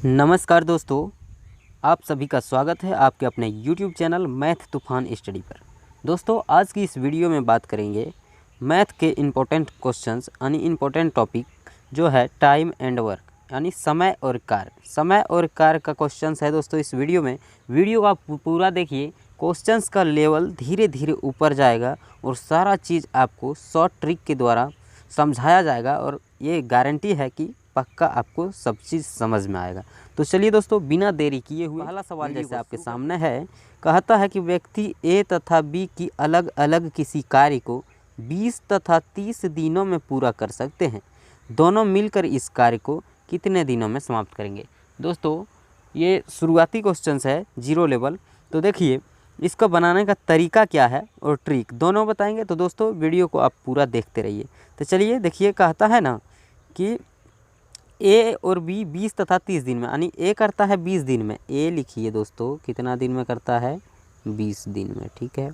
नमस्कार दोस्तों, आप सभी का स्वागत है आपके अपने YouTube चैनल मैथ तूफान स्टडी पर। दोस्तों, आज की इस वीडियो में बात करेंगे मैथ के इम्पोर्टेंट क्वेश्चंस यानी इम्पोर्टेंट टॉपिक जो है टाइम एंड वर्क यानी समय और कार्य। समय और कार्य का क्वेश्चंस है दोस्तों इस वीडियो में। वीडियो का पूरा देखिए, क्वेश्चंस का लेवल धीरे धीरे ऊपर जाएगा और सारा चीज़ आपको शॉर्ट ट्रिक के द्वारा समझाया जाएगा और ये गारंटी है कि पक्का आपको सब चीज़ समझ में आएगा। तो चलिए दोस्तों, बिना देरी किए हुए पहला सवाल जैसे आपके सामने है, कहता है कि व्यक्ति ए तथा बी की अलग अलग किसी कार्य को 20 तथा 30 दिनों में पूरा कर सकते हैं। दोनों मिलकर इस कार्य को कितने दिनों में समाप्त करेंगे। दोस्तों, ये शुरुआती क्वेश्चंस है, जीरो लेवल। तो देखिए इसको बनाने का तरीका क्या है और ट्रिक दोनों बताएंगे। तो दोस्तों वीडियो को आप पूरा देखते रहिए। तो चलिए देखिए, कहता है ना कि ए और बी 20 तथा 30 दिन में, यानी ए करता है 20 दिन में। ए लिखिए दोस्तों, कितना दिन में करता है? 20 दिन में, ठीक है।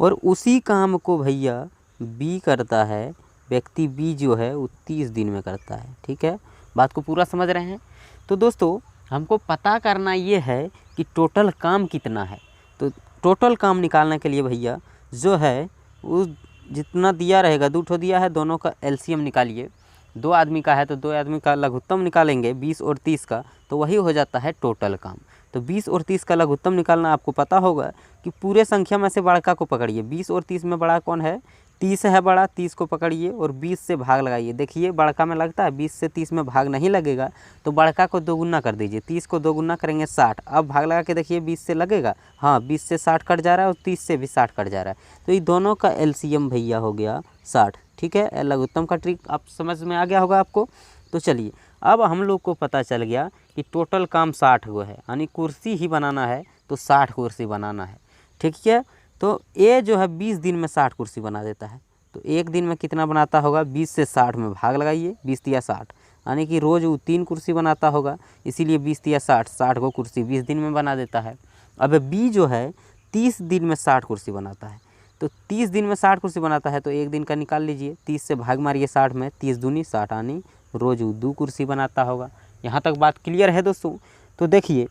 और उसी काम को भैया बी करता है, व्यक्ति बी जो है वो 30 दिन में करता है, ठीक है। बात को पूरा समझ रहे हैं? तो दोस्तों हमको पता करना ये है कि टोटल काम कितना है। तो टोटल काम निकालने के लिए भैया जो है वो जितना दिया रहेगा, दो ठो दिया है, दोनों का एलसीएम निकालिए। दो आदमी का है तो दो आदमी का लघुत्तम निकालेंगे 20 और 30 का, तो वही हो जाता है टोटल काम। तो 20 और 30 का लघुत्तम निकालना आपको पता होगा कि पूरे संख्या में से बड़ा को पकड़िए। 20 और 30 में बड़ा कौन है? 30 है बड़ा, 30 को पकड़िए और 20 से भाग लगाइए। देखिए बड़का में लगता है, 20 से 30 में भाग नहीं लगेगा, तो बड़का को दोगुना कर दीजिए। 30 को दोगुना करेंगे 60। अब भाग लगा के देखिए 20 से लगेगा, हाँ 20 से 60 कट जा रहा है और 30 से भी 60 कट जा रहा है। तो ये दोनों का एलसीएम भैया हो गया 60, ठीक है। लघुत्तम का ट्रिक आप समझ में आ गया होगा आपको। तो चलिए अब हम लोग को पता चल गया कि टोटल काम 60 गो है, यानी कुर्सी ही बनाना है तो 60 कुर्सी बनाना है, ठीक है। तो ए जो है 20 दिन में 60 कुर्सी बना देता है, तो एक दिन में कितना बनाता होगा? 20 से 60 में भाग लगाइए, 20 या 60, यानी कि रोज़ वो 3 कुर्सी बनाता होगा, इसीलिए 20 या 60, 60 को कुर्सी 20 दिन में बना देता है। अब बी जो है 30 दिन में 60 कुर्सी बनाता है, तो 30 दिन में 60 कुर्सी बनाता है तो एक दिन का निकाल लीजिए, 30 से भाग मारिए 60 में, 30 दूनी 60, यानी रोज़ वो 2 कुर्सी बनाता होगा। यहाँ तक बात क्लियर है दोस्तों? तो देखिए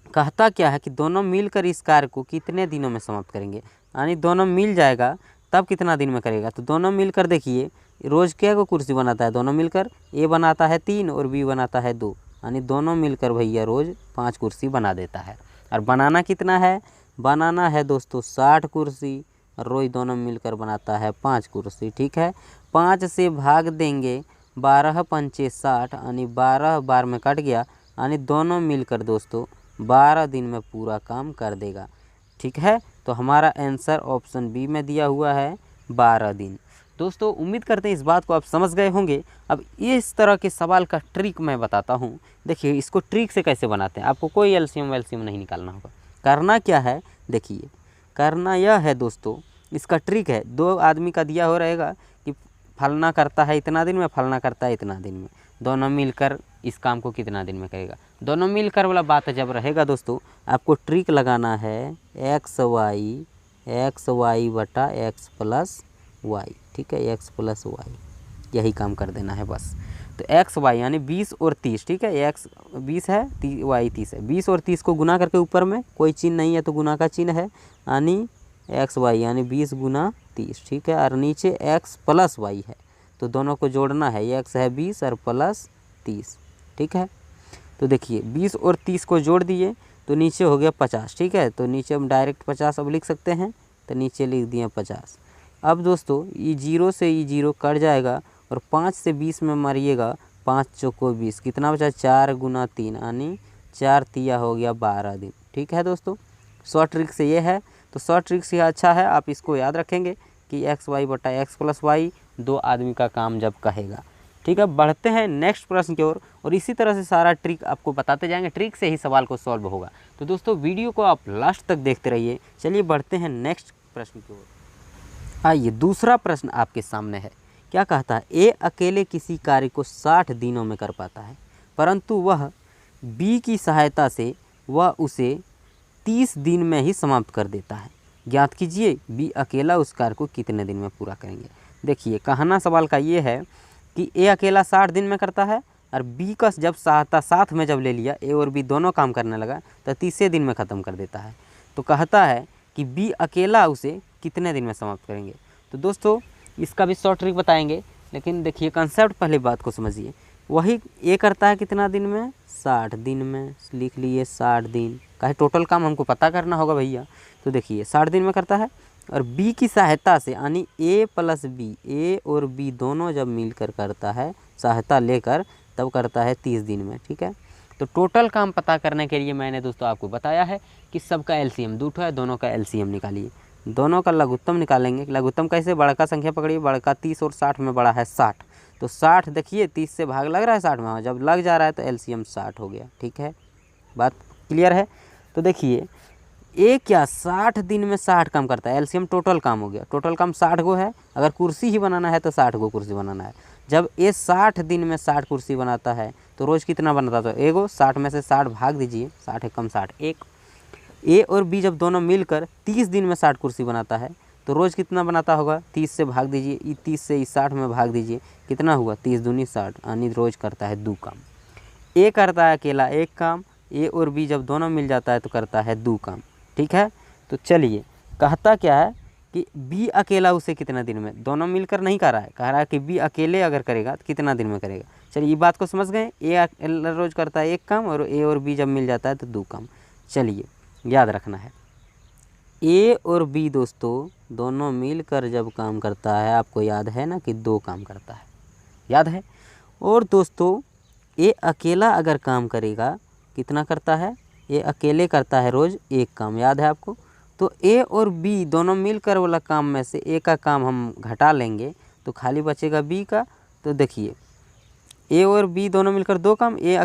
कहता क्या है कि दोनों मिलकर इस कार्य को कितने दिनों में समाप्त करेंगे, यानी दोनों मिल जाएगा तब कितना दिन में करेगा। तो दोनों मिलकर देखिए रोज़ क्या को कुर्सी बनाता है, दोनों मिलकर ए बनाता है 3 और बी बनाता है 2, यानी दोनों मिलकर भैया रोज़ 5 कुर्सी बना देता है। और बनाना कितना है? बनाना है दोस्तों 60 कुर्सी, रोज़ दोनों मिलकर बनाता है 5 कुर्सी, ठीक है। 5 से भाग देंगे, 12 पंचे 60, यानी 12 बार में कट गया, यानी दोनों मिलकर दोस्तों 12 दिन में पूरा काम कर देगा, ठीक है। तो हमारा आंसर ऑप्शन बी में दिया हुआ है 12 दिन। दोस्तों उम्मीद करते हैं इस बात को आप समझ गए होंगे। अब इस तरह के सवाल का ट्रिक मैं बताता हूँ। देखिए इसको ट्रिक से कैसे बनाते हैं, आपको कोई एलसीएम वेलसीएम नहीं निकालना होगा। करना क्या है, देखिए करना यह है दोस्तों, इसका ट्रिक है, दो आदमी का दिया हो रहेगा कि फलना करता है इतना दिन में, फलना करता है इतना दिन में, दोनों मिलकर इस काम को कितना दिन में करेगा। दोनों मिलकर वाला बात जब रहेगा दोस्तों, आपको ट्रिक लगाना है एक्स वाई बटा एक्स प्लस वाई, ठीक है, एक्स प्लस वाई, यही काम कर देना है बस। तो एक्स वाई यानी 20 और 30, ठीक है, एक्स 20 है, वाई 30 है। 20 और 30 को गुना करके ऊपर में कोई चिन्ह नहीं है तो गुना का चिन्ह है, यानी एक्स वाई यानी 20 गुना 30, ठीक है। और नीचे एक्स प्लस वाई है, तो दोनों को जोड़ना है, एक्स है 20 और प्लस 30, ठीक है। तो देखिए 20 और 30 को जोड़ दिए तो नीचे हो गया 50, ठीक है। तो नीचे हम डायरेक्ट 50 अब लिख सकते हैं, तो नीचे लिख दिए 50। अब दोस्तों ये 0 से ये 0 कट जाएगा और 5 से 20 में मारिएगा, 5 चौको 20, कितना बचा? 4 गुना 3, यानी 4 तिया हो गया 12 दिन, ठीक है दोस्तों। शॉर्ट ट्रिक से ये है, तो शॉर्ट ट्रिक से अच्छा है, आप इसको याद रखेंगे कि एक्स वाई बटा एक्स प्लस वाई दो आदमी का काम जब कहेगा, ठीक है। बढ़ते हैं नेक्स्ट प्रश्न की ओर और इसी तरह से सारा ट्रिक आपको बताते जाएंगे, ट्रिक से ही सवाल को सॉल्व होगा। तो दोस्तों वीडियो को आप लास्ट तक देखते रहिए। चलिए बढ़ते हैं नेक्स्ट प्रश्न की ओर। आइए दूसरा प्रश्न आपके सामने है, क्या कहता है? ए अकेले किसी कार्य को 60 दिनों में कर पाता है, परंतु वह बी की सहायता से वह उसे 30 दिन में ही समाप्त कर देता है। ज्ञात कीजिए बी अकेला उस कार्य को कितने दिन में पूरा करेंगे। देखिए कहना सवाल का ये है कि ए अकेला 60 दिन में करता है और बी का जब सहायता साथ में जब ले लिया, ए और बी दोनों काम करने लगा, तो तीसरे दिन में ख़त्म कर देता है। तो कहता है कि बी अकेला उसे कितने दिन में समाप्त करेंगे। तो दोस्तों इसका भी शॉर्ट ट्रिक बताएंगे, लेकिन देखिए कंसेप्ट पहले बात को समझिए। वही ए करता है कितना दिन में, 60 दिन में, लिख लिए 60 दिन का है। टोटल काम हमको पता करना होगा भैया, तो देखिए 60 दिन में करता है। और बी की सहायता से, यानी ए प्लस बी, ए और बी दोनों जब मिलकर करता है सहायता लेकर, तब करता है 30 दिन में। ठीक है, तो टोटल काम पता करने के लिए मैंने दोस्तों आपको बताया है कि सबका एलसीएम दूठा है, दोनों का एलसीएम निकालिए, दोनों का लघुत्तम निकालेंगे। लघुत्तम कैसे, बड़ा संख्या पकड़िए, बड़ा 30 और 60 में बड़ा है 60, तो 60 देखिए 30 से भाग लग रहा है 60 में, जब लग जा रहा है तो एलसीएम 60 हो गया। ठीक है, बात क्लियर है। तो देखिए ए क्या 60 दिन में 60 काम करता है, एलसीएम टोटल काम हो गया, टोटल काम 60 गो है। अगर कुर्सी ही बनाना है तो 60 गो कुर्सी बनाना है। जब ए 60 दिन में 60 कुर्सी बनाता है तो रोज़ कितना बनाता है, तो एगो 60 में से 60 भाग दीजिए, 60 है कम 60 एक। ए और बी जब दोनों मिलकर 30 दिन में 60 कुर्सी बनाता है तो रोज़ कितना बनाता होगा, 30 से भाग दीजिए, 30 से 60 में भाग दीजिए, कितना हुआ 30 दूनी 60, यानी रोज़ करता है 2 काम। ए करता है अकेला 1 काम, ए और बी जब दोनों मिल जाता है तो करता है 2 काम। ठीक है, तो चलिए कहता क्या है कि बी अकेला उसे कितना दिन में, दोनों मिलकर नहीं कर रहा है, कह रहा है कि बी अकेले अगर करेगा तो कितना दिन में करेगा। चलिए ये बात को समझ गए, ए रोज़ करता है 1 काम और ए और बी जब मिल जाता है तो 2 काम। चलिए याद रखना है, ए और बी दोस्तों दोनों मिलकर जब काम करता है, आपको याद है ना कि 2 काम करता है, याद है। और दोस्तों ए अकेला अगर काम करेगा कितना करता है, ए अकेले करता है रोज़ 1 काम, याद है आपको। तो ए और बी दोनों मिलकर वाला काम में से ए का काम हम घटा लेंगे तो खाली बचेगा बी का। तो देखिए ए और बी दोनों मिलकर 2 काम, ए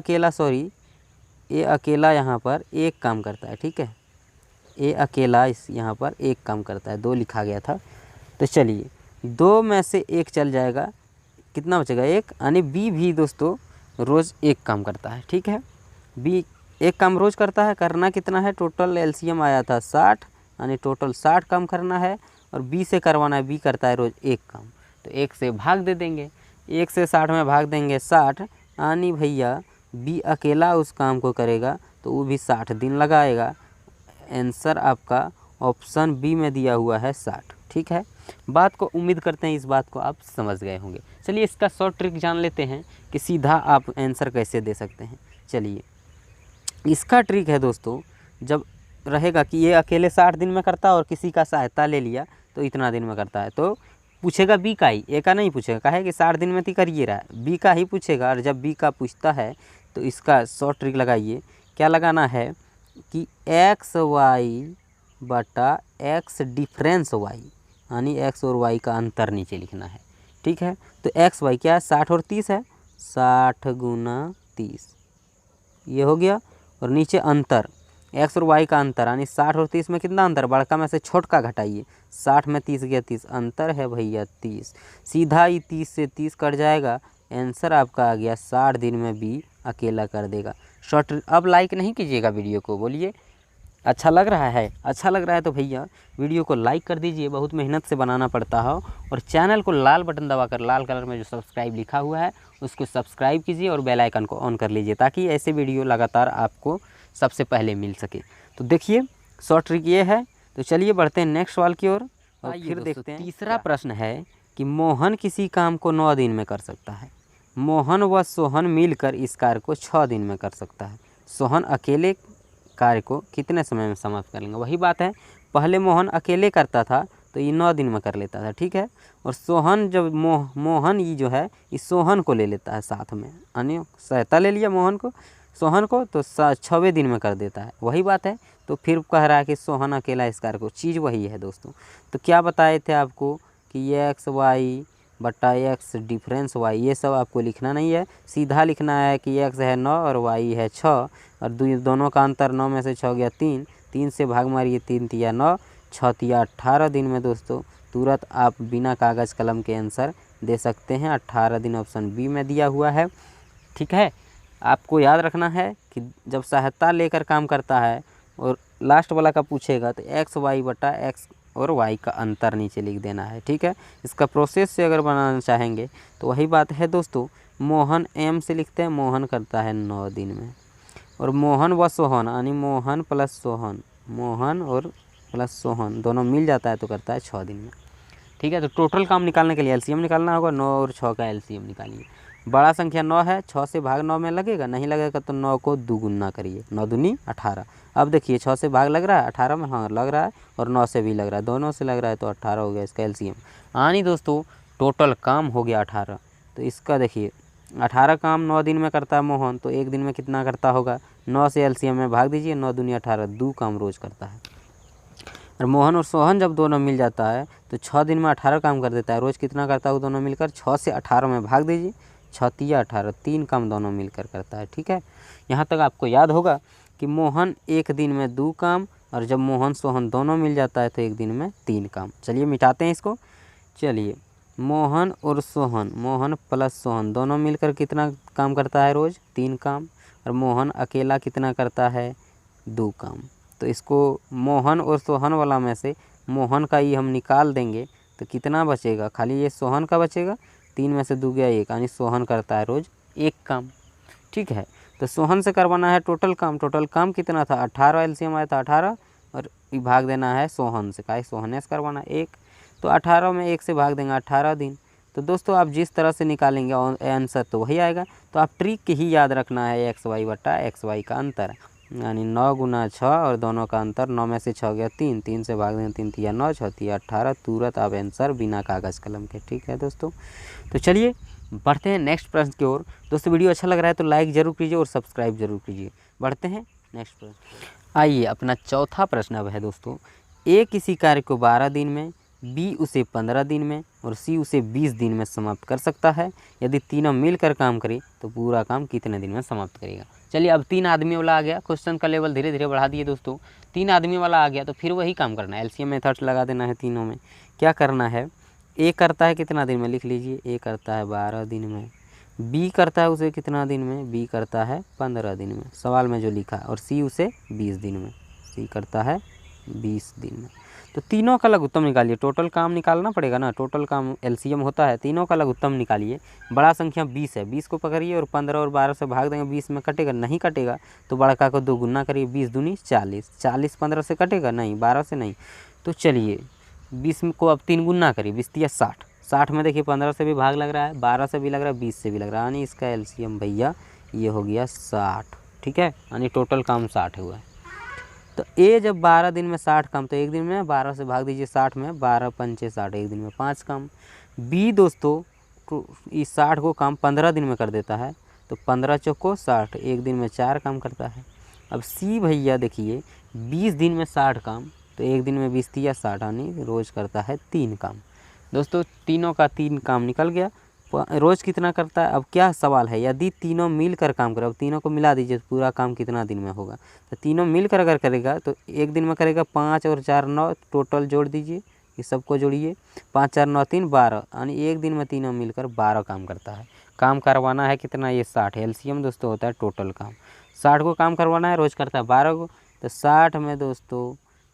अकेला यहाँ पर 1 काम करता है। ठीक है, ए अकेला इस यहाँ पर 1 काम करता है, 2 लिखा गया था। तो चलिए 2 में से 1 चल जाएगा, कितना बचेगा 1, यानी बी भी दोस्तों रोज़ 1 काम करता है। ठीक है, बी 1 काम रोज़ करता है, करना कितना है, टोटल एलसीएम आया था 60, यानी टोटल 60 काम करना है। और बी से करवाना है, बी करता है रोज़ 1 काम, तो 1 से भाग दे देंगे, 1 से 60 में भाग देंगे 60, यानी भैया बी अकेला उस काम को करेगा तो वो भी 60 दिन लगाएगा। आंसर आपका ऑप्शन बी में दिया हुआ है 60। ठीक है, बात को उम्मीद करते हैं इस बात को आप समझ गए होंगे। चलिए इसका शॉर्ट ट्रिक जान लेते हैं कि सीधा आप आंसर कैसे दे सकते हैं। चलिए इसका ट्रिक है दोस्तों, जब रहेगा कि ये अकेले 60 दिन में करता है और किसी का सहायता ले लिया तो इतना दिन में करता है, तो पूछेगा बी का ही, ए का नहीं पूछेगा, कहे कि 60 दिन में तो कर ही रहा है, बी का ही पूछेगा। और जब बी का पूछता है तो इसका शॉर्ट ट्रिक लगाइए, क्या लगाना है कि एक्स वाई बटा एक्स डिफरेंस वाई, यानी एक्स और वाई का अंतर नीचे लिखना है। ठीक है, तो एक्स वाई क्या है, 60 और 30 है, 60 गुना 30 ये हो गया। और नीचे अंतर, एक्स और वाई का अंतर, यानी 60 और 30 में कितना अंतर, बड़का में से छोटका घटाइए, 60 में 30 गया 30, अंतर है भैया 30। सीधा ही 30 से 30 कट जाएगा, आंसर आपका आ गया 60 दिन में बी अकेला कर देगा। शॉर्ट, अब लाइक नहीं कीजिएगा वीडियो को, बोलिए अच्छा लग रहा है, अच्छा लग रहा है तो भैया वीडियो को लाइक कर दीजिए, बहुत मेहनत से बनाना पड़ता है। और चैनल को लाल बटन दबाकर, लाल कलर में जो सब्सक्राइब लिखा हुआ है उसको सब्सक्राइब कीजिए और बेल आइकन को ऑन कर लीजिए, ताकि ऐसे वीडियो लगातार आपको सबसे पहले मिल सके। तो देखिए शॉर्ट ट्रिक ये है। तो चलिए बढ़ते हैं नेक्स्ट सवाल की ओर और फिर देखते हैं। तीसरा प्रश्न है कि मोहन किसी काम को 9 दिन में कर सकता है, मोहन व सोहन मिलकर इस कार्य को 6 दिन में कर सकता है, सोहन अकेले कार्य को कितने समय में समाप्त कर लेंगे। वही बात है, पहले मोहन अकेले करता था तो ये 9 दिन में कर लेता था। ठीक है, और सोहन जब मोहन ये जो है इस सोहन को ले लेता है साथ में, यानी सहायता ले लिया मोहन को, सोहन को, तो 6वें दिन में कर देता है। वही बात है, तो फिर कह रहा है कि सोहन अकेला इस कार्य को, चीज़ वही है दोस्तों। तो क्या बताए थे आपको कि ये एक्स वाई बटा एक्स डिफरेंस वाई, ये सब आपको लिखना नहीं है, सीधा लिखना है कि एक्स है 9 और वाई है 6, और दोनों का अंतर 9 में से 6 गया 3, 3 से भाग मारिए, 3 तिया 9, 6 तिया 18 दिन में दोस्तों तुरंत आप बिना कागज़ कलम के आंसर दे सकते हैं। 18 दिन ऑप्शन बी में दिया हुआ है। ठीक है, आपको याद रखना है कि जब सहायता लेकर काम करता है और लास्ट वाला का पूछेगा तो एक्स वाई बटा एक्स और y का अंतर नीचे लिख देना है। ठीक है, इसका प्रोसेस से अगर बनाना चाहेंगे तो वही बात है दोस्तों, मोहन m से लिखते हैं, मोहन करता है 9 दिन में, और मोहन व सोहन यानी मोहन प्लस सोहन, मोहन और प्लस सोहन दोनों मिल जाता है तो करता है 6 दिन में। ठीक है, तो टोटल काम निकालने के लिए एलसीएम निकालना होगा, 9 और 6 का एलसीएम निकालिए। बड़ा संख्या 9 है, 6 से भाग 9 में लगेगा, नहीं लगेगा तो 9 को दुगुना करिए, 9 दूनी 18। अब देखिए 6 से भाग लग रहा है 18 में, हाँ लग रहा है, और 9 से भी लग रहा है, दोनों से लग रहा है तो 18 हो गया इसका एलसीएम। यानी दोस्तों टोटल काम हो गया 18। तो इसका देखिए 18 काम 9 दिन में करता है मोहन, तो एक दिन में कितना करता होगा, 9 से एलसीएम में भाग दीजिए, 9 दूनी 18, 2 काम रोज़ करता है। और मोहन और सोहन जब दोनों मिल जाता है तो 6 दिन में 18 काम कर देता है, रोज़ कितना करता है वो दोनों मिलकर, 6 से 18 में भाग दीजिए, 6 तिया 18, 3 काम दोनों मिलकर करता है। ठीक है, यहाँ तक आपको याद होगा कि मोहन एक दिन में 2 काम, और जब मोहन सोहन दोनों मिल जाता है तो एक दिन में 3 काम। चलिए मिटाते हैं इसको। चलिए मोहन और सोहन, मोहन प्लस सोहन दोनों मिलकर कितना काम करता है रोज़, 3 काम, और मोहन अकेला कितना करता है, 2 काम। तो इसको मोहन और सोहन वाला में से मोहन का ही हम निकाल देंगे तो कितना बचेगा, खाली ये सोहन का बचेगा, 3 में से 2 गया 1, यानी सोहन करता है रोज़ 1 काम। ठीक है, तो सोहन से करवाना है टोटल काम, टोटल काम कितना था 18, एलसीएम आया था 18, और भाग देना है सोहन से, का सोहने से करवाना 1, तो 18 में 1 से भाग देंगे 18 दिन। तो दोस्तों आप जिस तरह से निकालेंगे आंसर तो वही आएगा। तो आप ट्रिक ही याद रखना है, एक्स वाई बटा एक्स वाई का अंतर, यानी 9 गुना 6 और दोनों का अंतर, 9 में से 6 गया 3, 3 से भाग देंगे 3 तिया 9, 6 तिया 18, तुरंत आप आंसर बिना कागज़ कलम के। ठीक है दोस्तों, तो चलिए बढ़ते हैं नेक्स्ट प्रश्न की ओर। दोस्तों वीडियो अच्छा लग रहा है तो लाइक ज़रूर कीजिए और सब्सक्राइब जरूर कीजिए। बढ़ते हैं नेक्स्ट प्रश्न। आइए अपना चौथा प्रश्न अब है दोस्तों, ए किसी कार्य को 12 दिन में, बी उसे 15 दिन में और सी उसे 20 दिन में समाप्त कर सकता है। यदि तीनों मिलकर काम करें तो पूरा काम कितने दिन में समाप्त करेगा। चलिए अब 3 आदमी वाला आ गया, क्वेश्चन का लेवल धीरे धीरे बढ़ा दिए दोस्तों। 3 आदमी वाला आ गया तो फिर वही काम करना है, एलसीएम मेथड्स लगा देना है तीनों में। क्या करना है, ए करता है कितना दिन में, लिख लीजिए, ए करता है 12 दिन में, बी करता है उसे कितना दिन में, बी करता है 15 दिन में, सवाल में जो लिखा है, और सी उसे 20 दिन में, सी करता है 20 दिन में। तो तीनों का लघुत्तम निकालिए, टोटल काम निकालना पड़ेगा ना, टोटल काम एलसीएम होता है, तीनों का लघुत्तम निकालिए। बड़ा संख्या 20 है, 20 को पकड़िए और 15 और 12 से भाग देंगे, 20 में कटेगा, नहीं कटेगा तो बड़का को 2 गुना करिए, 20 दूनी 40, 40 15 से कटेगा नहीं, 12 से नहीं, तो चलिए 20 को अब 3 गुना करिए, 20 तिया 60, 60 में देखिए 15 से भी भाग लग रहा है, 12 से भी लग रहा है, 20 से भी लग रहा है, यानी इसका एलसीएम भैया ये हो गया 60। ठीक है, यानी टोटल काम 60 हुआ है। तो ए जब 12 दिन में 60 काम, तो एक दिन में 12 से भाग दीजिए 60 में, 12 पंचे 60, एक दिन में 5 काम। बी दोस्तों इस 60 को काम 15 दिन में कर देता है, तो 15 चौको 60, एक दिन में 4 काम करता है। अब सी भैया देखिए 20 दिन में 60 काम, तो एक दिन में 20 तिया 60, यानी रोज़ करता है 3 काम। दोस्तों तीनों का 3 काम निकल गया, रोज़ कितना करता है। अब क्या सवाल है, यदि तीनों मिलकर काम करे, अब तीनों को मिला दीजिए तो पूरा काम कितना दिन में होगा। तो तीनों मिलकर अगर करेगा तो एक दिन में करेगा 5 और 4 9, टोटल जोड़ दीजिए, ये सबको जोड़िए, 5 4 9 3 12, यानी एक दिन में तीनों मिलकर 12 काम करता है। काम करवाना है कितना, ये 60, एलसीएम दोस्तों होता है टोटल काम, 60 को काम करवाना है, रोज़ करता है 12 को, तो 60 में दोस्तों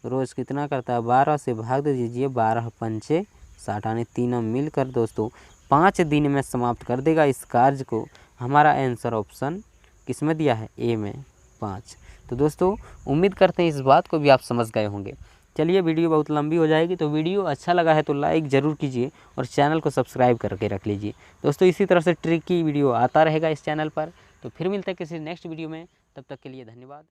रोज़ कितना करता है, 12 से भाग दे दीजिए, 12 पंचे 60, यानी तीनों मिलकर दोस्तों 5 दिन में समाप्त कर देगा इस कार्य को। हमारा आंसर ऑप्शन किस में दिया है, ए में 5। तो दोस्तों उम्मीद करते हैं इस बात को भी आप समझ गए होंगे। चलिए वीडियो बहुत लंबी हो जाएगी, तो वीडियो अच्छा लगा है तो लाइक ज़रूर कीजिए और चैनल को सब्सक्राइब करके रख लीजिए। दोस्तों इसी तरह से ट्रिक की वीडियो आता रहेगा इस चैनल पर। तो फिर मिलते हैं किसी नेक्स्ट वीडियो में, तब तक के लिए धन्यवाद।